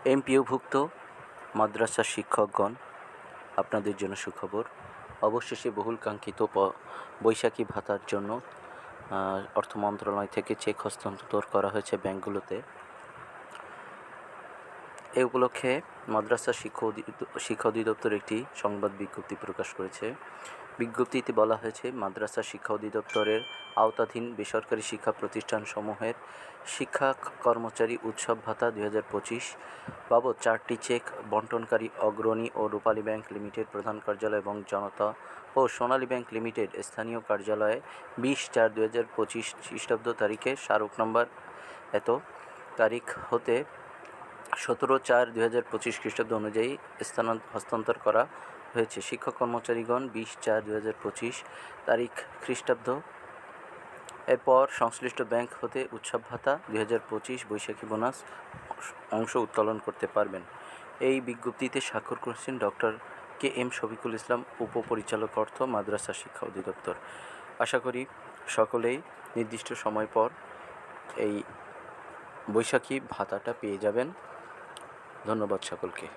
এমপিওভুক্ত মাদ্রাসা শিক্ষকগণ, আপনাদের জন্য সুখবর। অবশেষে বহুল কাঙ্ক্ষিত বৈশাখী ভাতার জন্য অর্থ মন্ত্রণালয় থেকে চেক হস্তান্তর করা হয়েছে ব্যাংকগুলোতে। এ উপলক্ষে মাদ্রাসা শিক্ষা অধিদপ্তর একটি সংবাদ বিজ্ঞপ্তি প্রকাশ করেছে। বিজ্ঞপ্তিতে বলা হয়েছে, মাদ্রাসা শিক্ষা অধিদপ্তরের আওতাধীন বেসরকারি শিক্ষা প্রতিষ্ঠানসমূহের শিক্ষা কর্মচারী উৎসব ভাতা 2025 বাবদ 4টি চেক বণ্টনকারী অগ্রণী ও রূপালী ব্যাংক লিমিটেড প্রধান কার্যালয় এবং জনতা ও সোনালী ব্যাংক লিমিটেড স্থানীয় কার্যালয়ে 20/4/2025 খ্রিস্টাব্দ তারিখে স্মারক নম্বর এত তারিখ হতে 17/4/2025 খ্রিস্টাব্দ অনুযায়ী হস্তান্তর করা হয়েছে। শিক্ষক কর্মচারীগণ 20/4/2025 তারিখ খ্রিস্টাব্দ এরপর সংশ্লিষ্ট ব্যাংক হতে উৎসব ভাতা 2025 বৈশাখী বোনাস অংশ উত্তোলন করতে পারবেন। এই বিজ্ঞপ্তিতে স্বাক্ষর করেছেন ডক্টর কে.এম. শফিকুল ইসলাম, উপপরিচালক অর্থ, মাদ্রাসা শিক্ষা অধিদপ্তর। আশা করি সকলেই নির্দিষ্ট সময় পর এই বৈশাখী ভাতাটা পেয়ে যাবেন। ধন্যবাদ সকলকে।